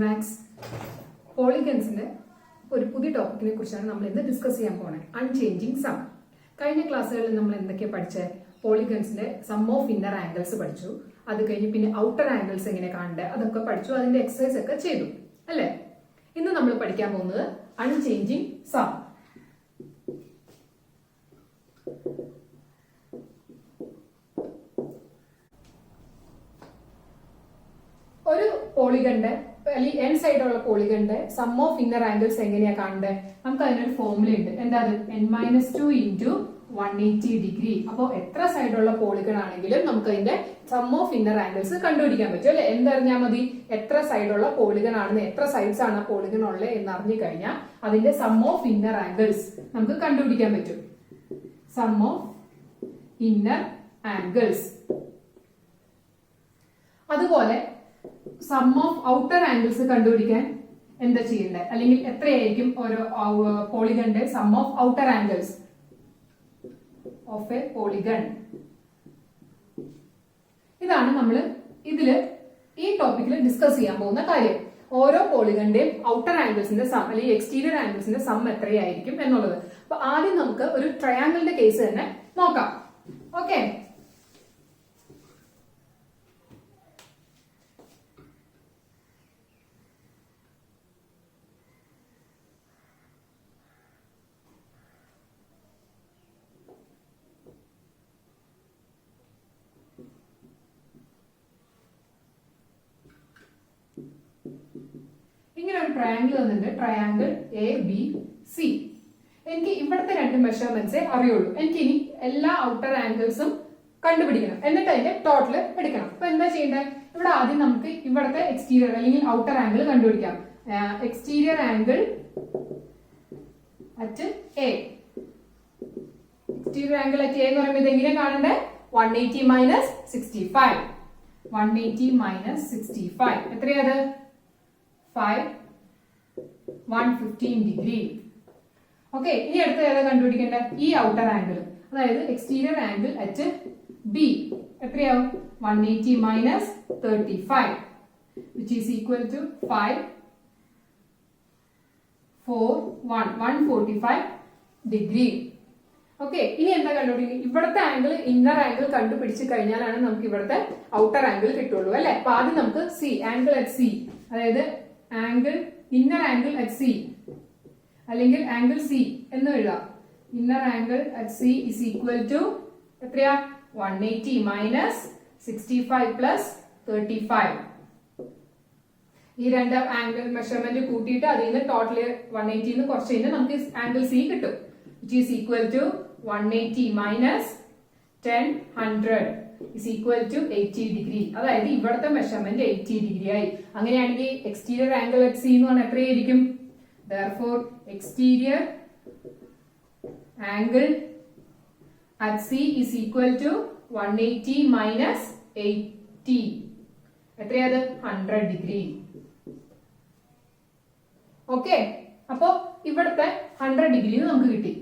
Maths പോളിഗൺസിന്റെ ഒരു പുതിയ ടോപ്പിക്കിനെ കുറിച്ചാണ് നമ്മൾ ഇന്ന് ഡിസ്കസ് ചെയ്യാൻ പോണേ. Unchanging sum. കഴിഞ്ഞ ക്ലാസ്സുകളിൽ നമ്മൾ എന്തൊക്കെയാ പഠിച്ചേ? പോളിഗൺസിന്റെ സം ഓഫ് ഇന്നർ ആംഗിൾസ് പഠിച്ചു. അത് കഴിഞ്ഞ് പിന്നെ ഔട്ടർ ആംഗിൾസ് എങ്ങനെ കാണണ്ടേ അതൊക്കെ പഠിച്ചു. അതിന്റെ എക്സസൈസ് ഒക്കെ ചെയ്തു അല്ലേ? ഇന്ന് നമ്മൾ പഠിക്കാൻ പോകുന്നത് അൺചേഞ്ചിങ് സം. ഒരു പോളിഗന്റെ അല്ലെങ്കിൽ എൻ സൈഡുള്ള പോളിഗന്റെ സം ഓഫ് ഇന്നർ ആംഗിൾസ് എങ്ങനെയാ കാണണ്ടേ? നമുക്ക് അതിനൊരു ഫോർമുല ഉണ്ട്. എന്താ അത്? n-2 into 180 degree. അപ്പോൾ എത്ര സൈഡുള്ള പോളിഗൺ ആണെങ്കിലും നമുക്ക് അതിന്റെ സം ഓഫ് ഇന്നർ ആംഗിൾസ് കണ്ടുപിടിക്കാൻ പറ്റും അല്ലെ? എന്തറിഞ്ഞാൽ മതി? എത്ര സൈഡുള്ള പോളിഗൺ ആണെന്ന്, എത്ര സൈഡ്സ് ആണ് ആ പോളിഗൺ ഉള്ളത് എന്ന് അറിഞ്ഞു കഴിഞ്ഞാൽ അതിന്റെ സം ഓഫ് ഇന്നർ ആംഗിൾസ് നമുക്ക് കണ്ടുപിടിക്കാൻ പറ്റും. Sum of inner angles. അതുപോലെ സം ഓഫ് ഔട്ടർ ആംഗിൾസ് കണ്ടുപിടിക്കാൻ എന്താ ചെയ്യേണ്ടത്? അല്ലെങ്കിൽ എത്രയായിരിക്കും ഓരോ പോളിഗന്റെ sum of outer angles of a polygon? ഇതാണ് നമ്മൾ ഈ ടോപ്പിക്കിൽ ഡിസ്കസ് ചെയ്യാൻ പോകുന്ന കാര്യം. ഓരോ പോളിഗന്റെയും ഔട്ടർ ആംഗിൾസിന്റെ സം അല്ലെങ്കിൽ എക്സ്റ്റീരിയർ ആംഗിൾസിന്റെ സം എത്രയായിരിക്കും എന്നുള്ളത്. അപ്പൊ ആദ്യം നമുക്ക് ഒരു ട്രയാങ്കിളിന്റെ കേസ് തന്നെ നോക്കാം. ഓക്കെ, ഇങ്ങനെ ഒരു ട്രയാങ്കിൾ തന്നിട്ടുണ്ട്. Triangle ABC. എനിക്ക് ഇവിടുത്തെ രണ്ട് മെഷർമെന്റ്സേ അറിയുള്ളൂ. എനിക്ക് ഇനി എല്ലാ ഔട്ടർ ആംഗിൾസും കണ്ടുപിടിക്കണം. എന്നിട്ട് അതിന്റെ ടോട്ടൽ എടുക്കണം. അപ്പൊ എന്താ ചെയ്യേണ്ടത്? ഇവിടെ ആദ്യം നമുക്ക് ഇവിടുത്തെ എക്സ്റ്റീരിയർ അല്ലെങ്കിൽ ഔട്ടർ ആംഗിൾ കണ്ടുപിടിക്കാം. Exterior angle at A. Exterior angle at A എന്ന് പറയുമ്പോൾ ഇത് എങ്ങനെ കാണണ്ടേ? 180 മൈനസ് 65. 180 മൈനസ് 65 എത്രയത്? 115 ഡിഗ്രി. ഓക്കെ, ഇനി അടുത്ത ഏതാ കണ്ടുപിടിക്കേണ്ടത്? ഈ ഔട്ടർ ആംഗിൾ, അതായത് എക്സ്റ്റീരിയർ ആംഗിൾ അറ്റ് ബി എത്രയാവും? 180 minus 35 which is equal to 145 degree. Okay, ഇനി എന്താ കണ്ടുപിടിക്കുന്നത്? ഇവിടുത്തെ ആംഗിൾ ഇന്നർ ആംഗിൾ കണ്ടുപിടിച്ച് കഴിഞ്ഞാലാണ് നമുക്ക് ഇവിടുത്തെ ഔട്ടർ ആംഗിൾ കിട്ടുള്ളൂ അല്ലെ? അപ്പൊ ആദ്യം നമുക്ക് സി ആംഗിൾ അറ്റ് സി, അതായത് angle inner angle at C അല്ലെങ്കിൽ ആംഗിൾ സി എന്ന് എഴുതാം. Inner angle at C is equal to എത്രയാ? 180 മൈനസ് 65 പ്ലസ് 35. ഈ രണ്ട് ആംഗിൾ മെഷർമെന്റ് കൂട്ടിയിട്ട് അതിൽ നിന്ന് ടോട്ടൽ 180 കുറച്ച് കഴിഞ്ഞാൽ നമുക്ക് ആംഗിൾ സി കിട്ടും. which is equal to 180 minus 100 is equal to 80 degree. അതായത് ഇവിടുത്തെ മെഷർമെന്റ് 80 ഡിഗ്രി ആയി. അങ്ങനെയാണെങ്കിൽ എക്സ്റ്റീരിയർ ആംഗിൾ അറ്റ് സി എന്ന് പറഞ്ഞാൽ എത്രയായിരിക്കും? therefore exterior angle at C is equal to 180 minus 80. എത്രയത്? 100 degree. Okay, അപ്പോ ഇവിടുത്തെ 100 ഡിഗ്രി നമുക്ക് കിട്ടി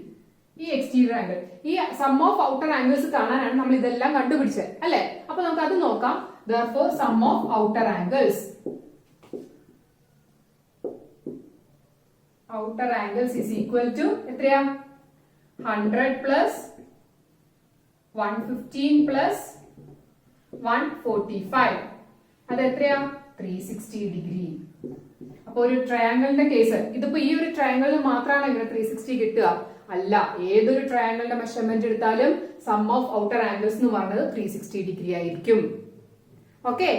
ഈ എക്സ്റ്റീരിയർ ആംഗിൾ. ഈ സം ഓഫ് ഔട്ടർ ആംഗിൾസ് കാണാനാണ് നമ്മൾ ഇതെല്ലാം കണ്ടുപിടിച്ചത് അല്ലെ? അപ്പൊ നമുക്ക് അത് നോക്കാം. therefore sum of outer angles is equal to എത്രയാ? 100 പ്ലസ് 115 പ്ലസ് 145. അത് എത്രയാ? 360 ഡിഗ്രി. അപ്പൊ ഒരു ട്രയാങ്കിളിന്റെ കേസ്, ഇതിപ്പോ ഈ ഒരു ട്രയാങ്കിളിന് മാത്രമാണ് ഇങ്ങനെ 360 കിട്ടുക അല്ല. ഏതൊരു ട്രയാങ്കിളിന്റെ മെഷർമെന്റ് എടുത്താലും സം ഓഫ് ഔട്ടർ ആംഗിൾസ് എന്ന് പറയുന്നത് 360 ഡിഗ്രി ആയിരിക്കും. ഓക്കെ,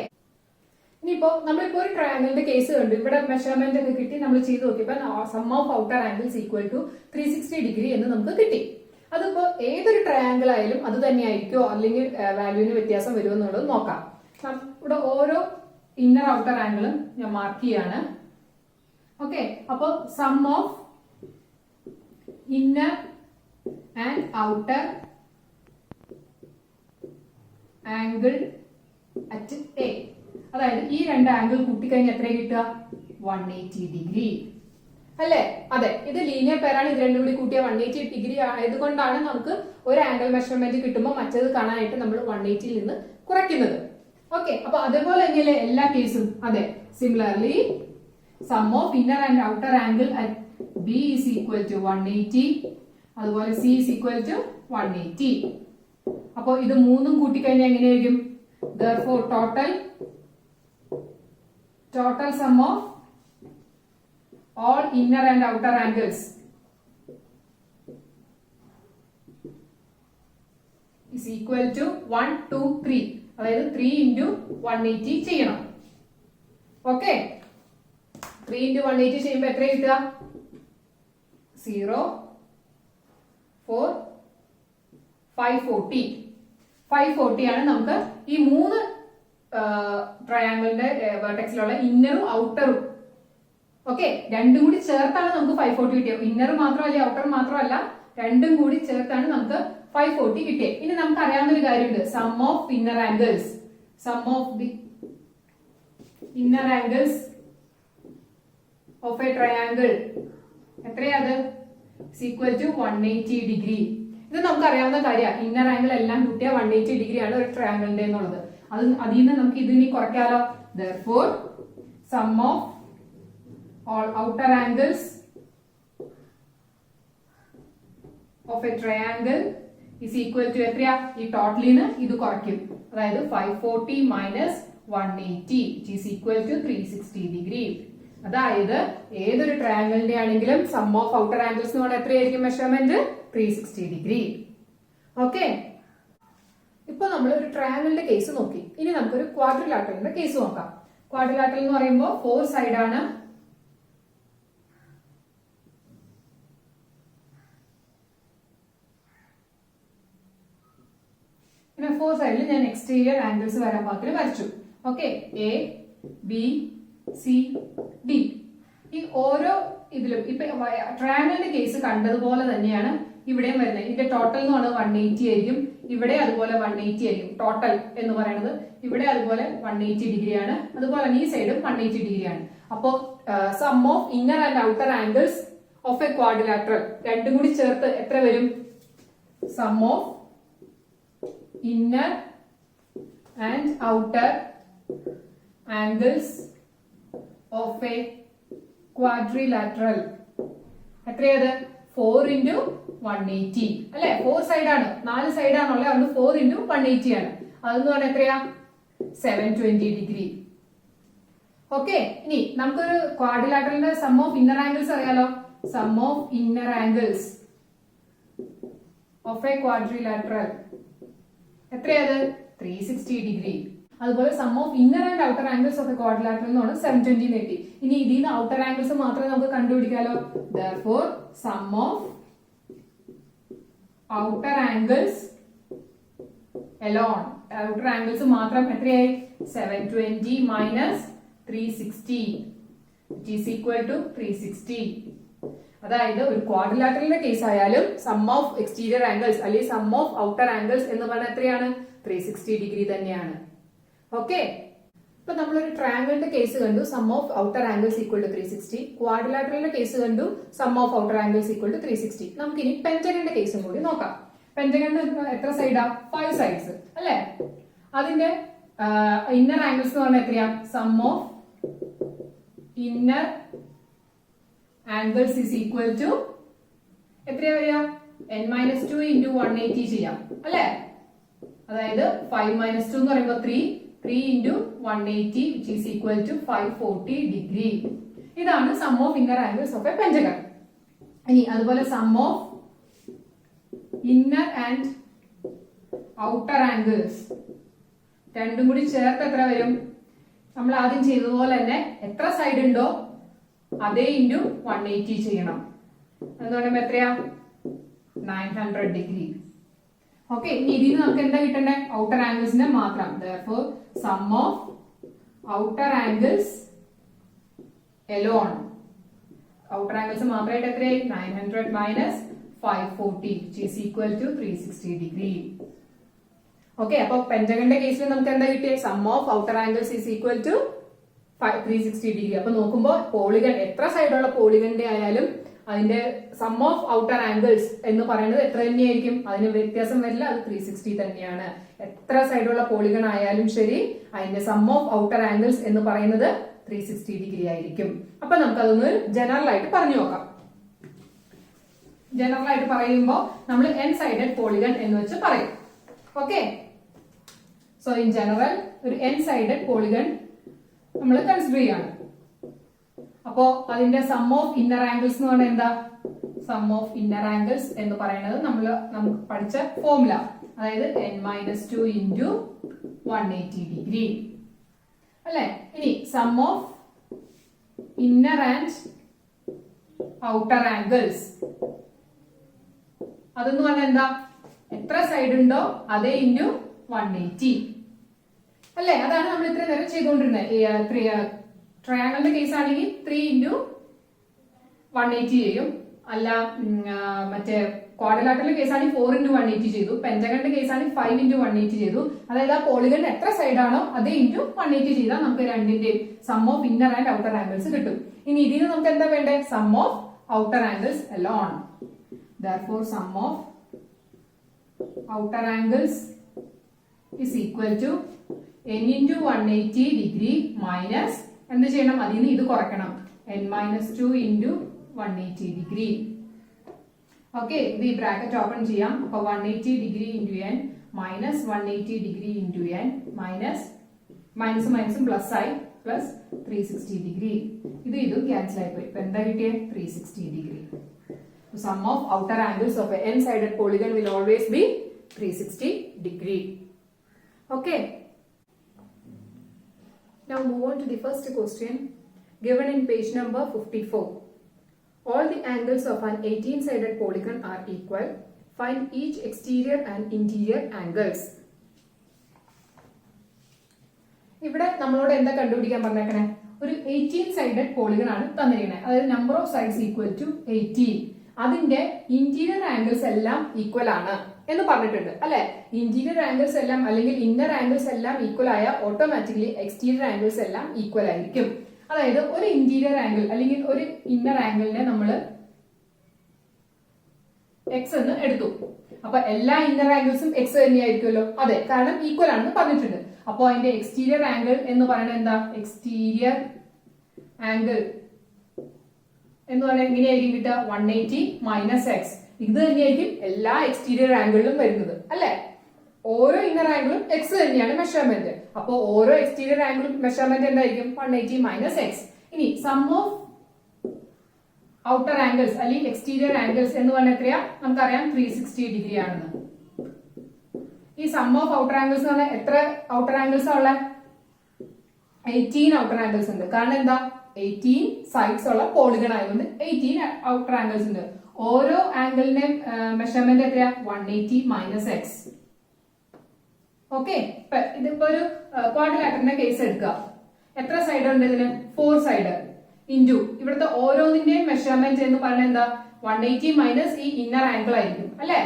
ഇനിയിപ്പോ നമ്മളിപ്പോ ഒരു ട്രയാങ്കിളിന്റെ കേസ് കണ്ടു. ഇവിടെ മെഷർമെന്റ് ഒക്കെ കിട്ടി, നമ്മൾ ചെയ്ത് നോക്കിയപ്പോ sum of outer angles equal to 360 degree എന്ന് നമുക്ക് കിട്ടി. അതിപ്പോ ഏതൊരു ട്രയാങ്കിൾ ആയാലും അത് തന്നെയായിരിക്കോ അല്ലെങ്കിൽ വാല്യൂവിന് വ്യത്യാസം വരുമോ എന്നുള്ളത് നോക്കാം. ഇവിടെ ഓരോ ഇന്നർ ഔട്ടർ ആംഗിളും ഞാൻ മാർക്ക് ചെയ്യാണ്. ഓക്കെ, അപ്പോ sum of inner and outer angle at A, അതായത് ഈ രണ്ട് ആംഗിൾ കൂട്ടിക്കഴിഞ്ഞാൽ എത്ര കിട്ടുക? 180 ഡിഗ്രി അല്ലേ? അതെ, ഇത് ലീനിയർ പെയറാണ്. ഇത് രണ്ടും കൂടി കൂട്ടിയ 180 ഡിഗ്രി ആയതുകൊണ്ടാണ് നമുക്ക് ഒരു ആംഗിൾ മെഷർമെന്റ് കിട്ടുമ്പോൾ മറ്റേത് കാണാനായിട്ട് നമ്മൾ 180 നിന്ന് കുറയ്ക്കുന്നത്. ഓക്കെ, അപ്പൊ അതേപോലെ തന്നെയല്ലേ എല്ലാ കേസും? അതെ, similarly sum of inner and outer angle at B is equal to 180, അതുപോലെ സി ഈസ് ഈക്വൽ ടു 180. അപ്പോൾ ഇത് മൂന്നും കൂട്ടിക്കഴിഞ്ഞാൽ എങ്ങനെയായിരിക്കും? therefore total sum of all inner and outer angles is equal to 1, 2, 3. അതായത് 3 into 180 ചെയ്യണം. ഓക്കെ, 3 into 180 ചെയ്യുമ്പോൾ എത്ര കിട്ടുക? 0, 4, 540. 540 ആണ് നമുക്ക് ഈ മൂന്ന് ട്രയാങ്കിളിന്റെ വെർട്ടെക്സിലുള്ള ഇന്നറും ഔട്ടറും. ഓക്കെ, രണ്ടും കൂടി ചേർത്താണ് നമുക്ക് 540 കിട്ടിയത്. ഇന്നർ മാത്രമല്ല ഔട്ടർ മാത്രമല്ല, രണ്ടും കൂടി ചേർത്താണ് നമുക്ക് 540 കിട്ടിയത്. ഇനി നമുക്ക് അറിയാവുന്ന ഒരു കാര്യമുണ്ട്, sum of inner angles. Sum of the inner angles of a triangle എത്രയാത്? Equal to 180 degree. ഇത് നമുക്ക് അറിയാവുന്ന കാര്യമാണ്. ഇന്നർ ആംഗിൾ എല്ലാം കൂട്ടിയ 180 ഡിഗ്രി ആണ് ഒരു ട്രയാങ്കിളിന്റെ എന്നുള്ളത്. അതിൽ നിന്ന് നമുക്ക് ഇതിനി കുറയ്ക്കാലോ. therefore sum of all outer angles of a triangle is equal to എത്രയാ? ഈ ടോട്ടലിന് ഇത് കുറയ്ക്കും. അതായത് 540 minus 180 which is equal to 360 degree. അതായത് ഏതൊരു ട്രയാങ്കിളിന്റെ ആണെങ്കിലും സം ഓഫ് ഔട്ടർ ആംഗിൾസ് എന്ന് പറഞ്ഞാൽ എത്രയായിരിക്കും മെഷർമെന്റ്? 360 ഡിഗ്രി. ഓക്കെ, ഇപ്പൊ നമ്മൾ ഒരു ട്രയാങ്കിളിന്റെ കേസ് നോക്കി. ഇനി നമുക്കൊരു ക്വാഡ്രിലാറ്ററലിന്റെ കേസ് നോക്കാം. ക്വാഡ്രിലാറ്ററൽ എന്ന് പറയുമ്പോൾ 4 സൈഡ് ആണ്. പിന്നെ 4 സൈഡിൽ ഞാൻ എക്സ്റ്റീരിയർ ആംഗിൾസ് വരാൻ പാകത്തിന് വരച്ചു. Okay, A, B, C, D. ഈ ഓരോ ഇതിലും ഇപ്പൊ ട്രയാങ്കിളിന്റെ കേസ് കണ്ടതുപോലെ തന്നെയാണ് ഇവിടെയും വരുന്നത്. ഇതിന്റെ ടോട്ടൽ എന്ന് പറയുന്നത് 180 ആയിരിക്കും. ഇവിടെ അതുപോലെ 180 ആയിരിക്കും ടോട്ടൽ എന്ന് പറയുന്നത്. ഇവിടെ അതുപോലെ 180 ഡിഗ്രിയാണ്. അതുപോലെ ഈ സൈഡും 180 ഡിഗ്രിയാണ്. അപ്പോ sum of inner and outer angles of a quadrilateral രണ്ടും കൂടി ചേർത്ത് എത്ര വരും? Sum of inner and outer angles of a quadrilateral എത്രയത്? 4 into 180 അല്ലെ? 4 സൈഡാണ്, 4 സൈഡാണുള്ളത്. അതുകൊണ്ട് 4 into 180 ആണ്. അതെന്ന് പറഞ്ഞാൽ എത്രയാ? 720 ഡിഗ്രി. ഓക്കെ, ഇനി നമുക്കൊരു ക്വാഡ്രിലാറ്ററലിന്റെ സം ഓഫ് ഇന്നർ ആംഗിൾസ് അറിയാലോ. Sum of inner angles of a quadrilateral എത്രയത്? 360 ഡിഗ്രി. അതുപോലെ sum of inner and outer angles of a quadrilateral എന്ന് പറഞ്ഞാൽ 720 കിട്ടി. ഇനി ഇതിൽ നിന്ന് ഔട്ടർ ആംഗിൾസ് മാത്രമേ നമുക്ക് കണ്ടുപിടിക്കാലോ. therefore sum of outer angles alone, outer angles മാത്രം എത്രയായി? 720 minus 360 which is equal to 360. അതായത് ഒരു ക്വാഡ്രിലാറ്ററലിന്റെ കേസ് ആയാലും സം ഓഫ് എക്സ്റ്റീരിയർ ആംഗിൾസ് അല്ലെങ്കിൽ സം ഓഫ് ഔട്ടർ ആംഗിൾസ് എന്ന് പറഞ്ഞാൽ എത്രയാണ്? 360 ഡിഗ്രി തന്നെയാണ്. ഓക്കെ, ഇപ്പൊ നമ്മളൊരു ട്രയാങ്കിളിന്റെ കേസ് കണ്ടു, sum of outer angles equal to 360. ക്വാഡ്രിലാറ്ററലിന്റെ കേസ് കണ്ടു, sum of outer angles equal to 360. നമുക്ക് ഇനി പെന്റഗണിന്റെ കേസും കൂടി നോക്കാം. പെന്റഗണിന് എത്ര സൈഡാ? 5 സൈഡ്സ് അല്ലെ? അതിന്റെ ഇന്നർ ആംഗിൾസ് എന്ന് പറഞ്ഞാൽ എത്രയാ? Sum of inner angles is equal to എത്രയാ വരിക? n-2 into 180 ചെയ്യാം അല്ലെ? അതായത് 5 minus 2 എന്ന് പറയുമ്പോൾ 3 into 180 which is equal to 540 degree. ഇതാണ് sum of inner angles of a pentagon. ഇനി അതുപോലെ sum of inner and outer angles രണ്ടും കൂടി ചേർത്ത് എത്ര വരും? നമ്മൾ ആദ്യം ചെയ്തതുപോലെ തന്നെ എത്ര സൈഡ് ഉണ്ടോ അതേ ഇൻറ്റു 180 ചെയ്യണം. എന്ന് പറയുമ്പോൾ എത്രയാ? 900 ഡിഗ്രി. ഓക്കെ, ഇനി ഇതിൽ നമുക്ക് എന്താ കിട്ടണ്ടേ? ഔട്ടർ ആംഗിൾസിന്റെ മാത്രം. therefore sum of outer angles alone, outer angles മാത്രമായിട്ട് എത്രയായി? 900 minus 540 which is equal to 360 degree. Okay, അപ്പൊ പെന്റഗണിന്റെ കേസിൽ നമുക്ക് എന്താ കിട്ടിയത്? Sum of outer angles is equal to 360 degree. അപ്പൊ നോക്കുമ്പോൾ പോളിഗൺ എത്ര സൈഡുള്ള പോളിഗണിന്റെ ആയാലും അതിന്റെ സം ഓഫ് ഔട്ടർ ആംഗിൾസ് എന്ന് പറയുന്നത് എത്ര തന്നെയായിരിക്കും? അതിന് വ്യത്യാസം വരില്ല, അത് 360 തന്നെയാണ്. എത്ര സൈഡുള്ള പോളിഗൺ ആയാലും ശരി, അതിന്റെ സം ഓഫ് ഔട്ടർ ആംഗിൾസ് എന്ന് പറയുന്നത് 360 ഡിഗ്രി ആയിരിക്കും. അപ്പൊ നമുക്ക് അതൊന്ന് ജനറൽ ആയിട്ട് പറഞ്ഞു നോക്കാം. ജനറൽ ആയിട്ട് പറയുമ്പോൾ നമ്മൾ n സൈഡഡ് പോളിഗൺ എന്ന് വെച്ച് പറയും. ഓക്കെ, സോ ഇൻ ജനറൽ ഒരു n സൈഡഡ് പോളിഗൺ നമ്മൾ കൺസിഡർ ചെയ്യാണ്. അപ്പോ അതിന്റെ സം ഓഫ് ഇന്നർ ആംഗിൾസ് എന്ന് പറഞ്ഞാൽ എന്താ? സം ഓഫ് ഇന്നർ ആംഗിൾസ് എന്ന് പറയുന്നത് നമുക്ക് പഠിച്ച ഫോർമുല, അതായത് n-2 ഇൻറ്റു 180 ഡിഗ്രി അല്ലെ. ഇനി sum of inner and outer angles അതെന്ന് പറഞ്ഞാൽ എന്താ? എത്ര സൈഡ് ഉണ്ടോ അതേ ഇൻറ്റു 180 അല്ലെ. അതാണ് നമ്മൾ ഇത്ര നേരം ചെയ്തുകൊണ്ടിരുന്നത്. ട്രയാങ്കിളിന്റെ കേസ് ആണെങ്കിൽ 3 ഇൻറ്റു 180 ചെയ്യും. അല്ല മറ്റേ ക്വാഡ്രിലാറ്ററൽ കേസ് ആണെങ്കിൽ 4 ഇൻറ്റു 180 ചെയ്തു. പെന്റഗണിന്റെ കേസ് ആണെങ്കിൽ 5 ഇൻറ്റു 180 ചെയ്തു. അതായത് ആ പോളിഗണിന് എത്ര സൈഡ് ആണോ അതേ ഇൻറ്റു 180 ചെയ്താൽ നമുക്ക് രണ്ടിന്റെയും sum of inner and outer angles കിട്ടും. ഇനി ഇതിന് നമുക്ക് എന്താ വേണ്ടേ? Sum of outer angles alone. Therefore, sum of outer angles is equal to n into 180 degree minus എന്ത് ചെയ്യണം? അതിൽ നിന്ന് ഇത് കുറയ്ക്കണം, n-2 into 180 degree. ഓക്കെ, ഇത് ഈ ബ്രാക്കറ്റ് ഓപ്പൺ ചെയ്യാം. അപ്പൊ 180 degree into n minus 180 degree into n മൈനസും മൈനസും പ്ലസ് ആയി പ്ലസ് 360 ഡിഗ്രി. ഇതും ക്യാൻസൽ ആയി പോയി. ഇപ്പൊ എന്താ കിട്ടിയ? 360 degree. The sum of outer angles of a n-sided polygon will always be 360 degree. Okay. Now move on to the first question given in page number 54. All the angles of an 18-sided polygon are equal. Find each exterior and interior angles. ഇവിടെ നമ്മളോട് എന്താ കണ്ടുപിടിക്കാൻ പറഞ്ഞേക്കണേ? ഒരു 18-sided polygon ആണ് തന്നിരിക്കുന്നത്. അതായത് number of sides equal to 18. അതിന്റെ interior angles എല്ലാം ഈക്വൽ ആണ് എന്ന് പറഞ്ഞിട്ടുണ്ട് അല്ലെ. ഇന്റീരിയർ ആംഗിൾസ് എല്ലാം അല്ലെങ്കിൽ ഇന്നർ ആംഗിൾസ് എല്ലാം ഈക്വൽ ആയ ഓട്ടോമാറ്റിക്കലി എക്സ്റ്റീരിയർ ആംഗിൾസ് എല്ലാം ഈക്വൽ ആയിരിക്കും. അതായത് ഒരു ഇന്റീരിയർ ആംഗിൾ അല്ലെങ്കിൽ ഒരു ഇന്നർ ആംഗിളിനെ നമ്മൾ എക്സ് എന്ന് എടുത്തു. അപ്പൊ എല്ലാ ഇന്നർ ആംഗിൾസും എക്സ് തന്നെയായിരിക്കുമല്ലോ. അതെ, കാരണം ഈക്വൽ ആണെന്ന് പറഞ്ഞിട്ടുണ്ട്. അപ്പൊ അതിന്റെ എക്സ്റ്റീരിയർ ആംഗിൾ എന്ന് പറയുന്നത് എന്താ? എക്സ്റ്റീരിയർ ആംഗിൾ എന്ന് പറഞ്ഞാൽ എങ്ങനെയായിരിക്കും കിട്ടുക? 180 മൈനസ് എക്സ്. ഇത് തന്നെയായിരിക്കും എല്ലാ എക്സ്റ്റീരിയർ ആംഗിളിലും വരുന്നത് അല്ലെ. ഓരോ ഇന്നർ ആംഗിളും എക്സ് തന്നെയാണ് മെഷർമെന്റ്. അപ്പോ ഓരോ എക്സ്റ്റീരിയർ ആംഗിളും മെഷർമെന്റ് എന്തായിരിക്കും? 180 മൈനസ് എക്സ്. ഇനി സം ഓഫ് ഔട്ടർ ആംഗിൾസ് അല്ലെങ്കിൽ എക്സ്റ്റീരിയർ ആംഗിൾസ് എന്ന് പറഞ്ഞാൽ എത്രയാ? നമുക്കറിയാം 360 ഡിഗ്രി ആണെന്ന്. ഈ സം ഓഫ് ഔട്ടർ ആംഗിൾസ് എന്ന് പറഞ്ഞാൽ എത്ര ഔട്ടർ ആംഗിൾസ് ഉള്ള? 18 ഔട്ടർ ആംഗിൾസ് ഉണ്ട്. കാരണം എന്താ? 18 സൈഡ്സ് ഉള്ള പോളിഗൺ ആയതുകൊണ്ട് 18 ഔട്ടർ ആംഗിൾസ് ഉണ്ട്. ഓരോ ആംഗിളിന്റെ മെഷർമെന്റ് എത്രയാ? 180 മൈനസ് എക്സ്. ഓക്കെ, ഇതിപ്പോ ഒരു ക്വാഡ്രിലാറ്ററിന്റെ കേസ് എടുക്കുക. എത്ര സൈഡ് ഉണ്ട് ഇതിന്? 4 സൈഡ് ഇൻറ്റു ഇവിടുത്തെ ഓരോന്നിന്റെയും മെഷർമെന്റ് എന്ന് പറഞ്ഞാൽ എന്താ? 180 മൈനസ് ഈ ഇന്നർ ആംഗിൾ ആയിരിക്കും അല്ലെ.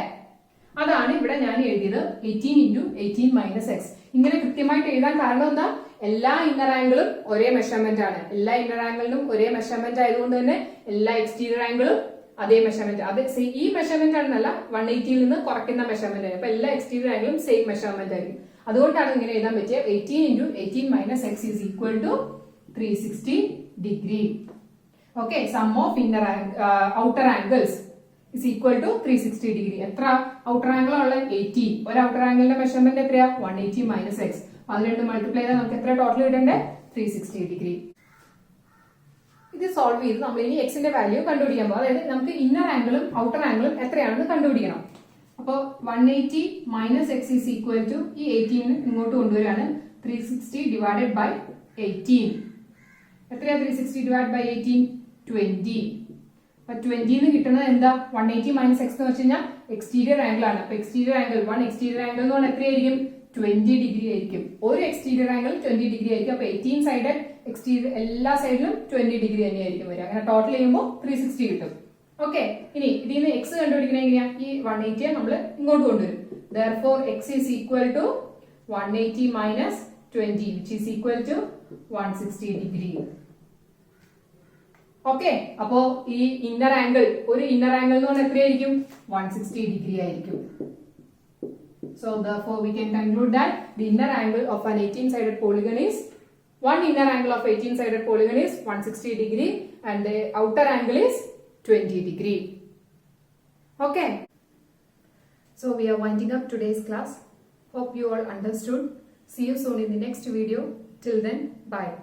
അതാണ് ഇവിടെ ഞാൻ എഴുതിയത് 18 ഇൻറ്റു 18 മൈനസ് എക്സ്. ഇങ്ങനെ കൃത്യമായിട്ട് എഴുതാൻ കാരണം എന്താ? എല്ലാ ഇന്നർ ആംഗിളും ഒരേ മെഷർമെന്റ് ആണ്. എല്ലാ ഇന്നർ ആംഗിളിനും ഒരേ മെഷർമെന്റ് ആയതുകൊണ്ട് തന്നെ എല്ലാ എക്സ്റ്റീരിയർ ആംഗിളും അതേ മെഷർമെന്റ്. അത് ഈ മെഷർമെന്റ് ആണെന്നല്ല, 180ൽ നിന്ന് കുറയ്ക്കുന്ന മെഷർമെന്റ് ആണ്. അപ്പൊ എല്ലാ എക്സ്റ്റീരിയർ ആംഗിളും സെയിം മെഷർമെന്റ് ആയിരിക്കും. അതുകൊണ്ടാണ് ഇങ്ങനെ എഴുതാൻ പറ്റിയ 18 into 18 minus x is equal to 360 degree. Okay, sum of inner outer angles is equal to 360 degree. എത്ര ഔട്ടർ ആംഗിൾ ഉള്ള? 18. ഒരു ഔട്ടർ ആംഗിളിന്റെ മെഷർമെന്റ് എത്രയാ? 180 മൈനസ് എക്സ്. അത് രണ്ട് മൾട്ടിപ്ലൈ ചെയ്താൽ നമുക്ക് എത്ര ടോട്ടൽ കിട്ടണ്ടേ? 360 ഡിഗ്രി. ഇത് സോൾവ് ചെയ്ത് നമ്മൾ ഇനി എക്സിന്റെ വാല്യൂ കണ്ടുപിടിക്കാൻ പോകും. അതായത് നമുക്ക് ഇന്നർ ആംഗിളും ഔട്ടർ ആംഗിളും എത്രയാണെന്ന് കണ്ടുപിടിക്കണം. അപ്പോൾ 180 minus x is equal to ഈ 18 ഇങ്ങോട്ട് കൊണ്ടുവരാണ്. 360 ഡിവൈഡഡ് ബൈ 18. എത്രയാ 360 ഡിവൈഡ് ബൈ 18? 20. അപ്പൊ 20 കിട്ടുന്നത് എന്താ? 180 മൈനസ് എക്സ് എന്ന് വെച്ച് കഴിഞ്ഞാൽ എക്സ്റ്റീരിയർ ആംഗിൾ ആണ്. അപ്പൊ എക്സ്റ്റീരിയർ ആംഗിൾ എക്സ്റ്റീരിയർ ആംഗിൾ എന്ന് പറഞ്ഞാൽ എത്രയായിരിക്കും? 20 ഡിഗ്രി ആയിരിക്കും. ഒരു എക്സ്റ്റീരിയർ ആംഗിൾ 20 ഡിഗ്രി ആയിരിക്കും. അപ്പൊ 18 സൈഡ് എക്സ്റ്റീരിയർ എല്ലാ സൈഡിലും 20 ഡിഗ്രി തന്നെയായിരിക്കും വരിക. അങ്ങനെ ടോട്ടൽ ചെയ്യുമ്പോൾ 360 കിട്ടും. ഓക്കെ, ഇനി ഇതിൽ നിന്ന് എക്സ് കണ്ടുപിടിക്കണ എങ്ങനെയാ? ഈ 180 നമ്മൾ ഇങ്ങോട്ട് കൊണ്ടുവരും. Therefore x is equal to 180 minus 20, which is equal to 160 degree. Okay, അപ്പോ ഈ ഇന്നർ ആംഗിൾ ഒരു ഇന്നർ ആംഗിൾ എന്ന് പറഞ്ഞാൽ എത്രയായിരിക്കും? 160 ഡിഗ്രി ആയിരിക്കും. So therefore we can conclude that the inner angle of an 18-sided polygon is one inner angle of 18 sided polygon is 160 degree and the outer angle is 20 degree. Okay. So we are winding up today's class. Hope you all understood. See you soon in the next video. Till then, bye.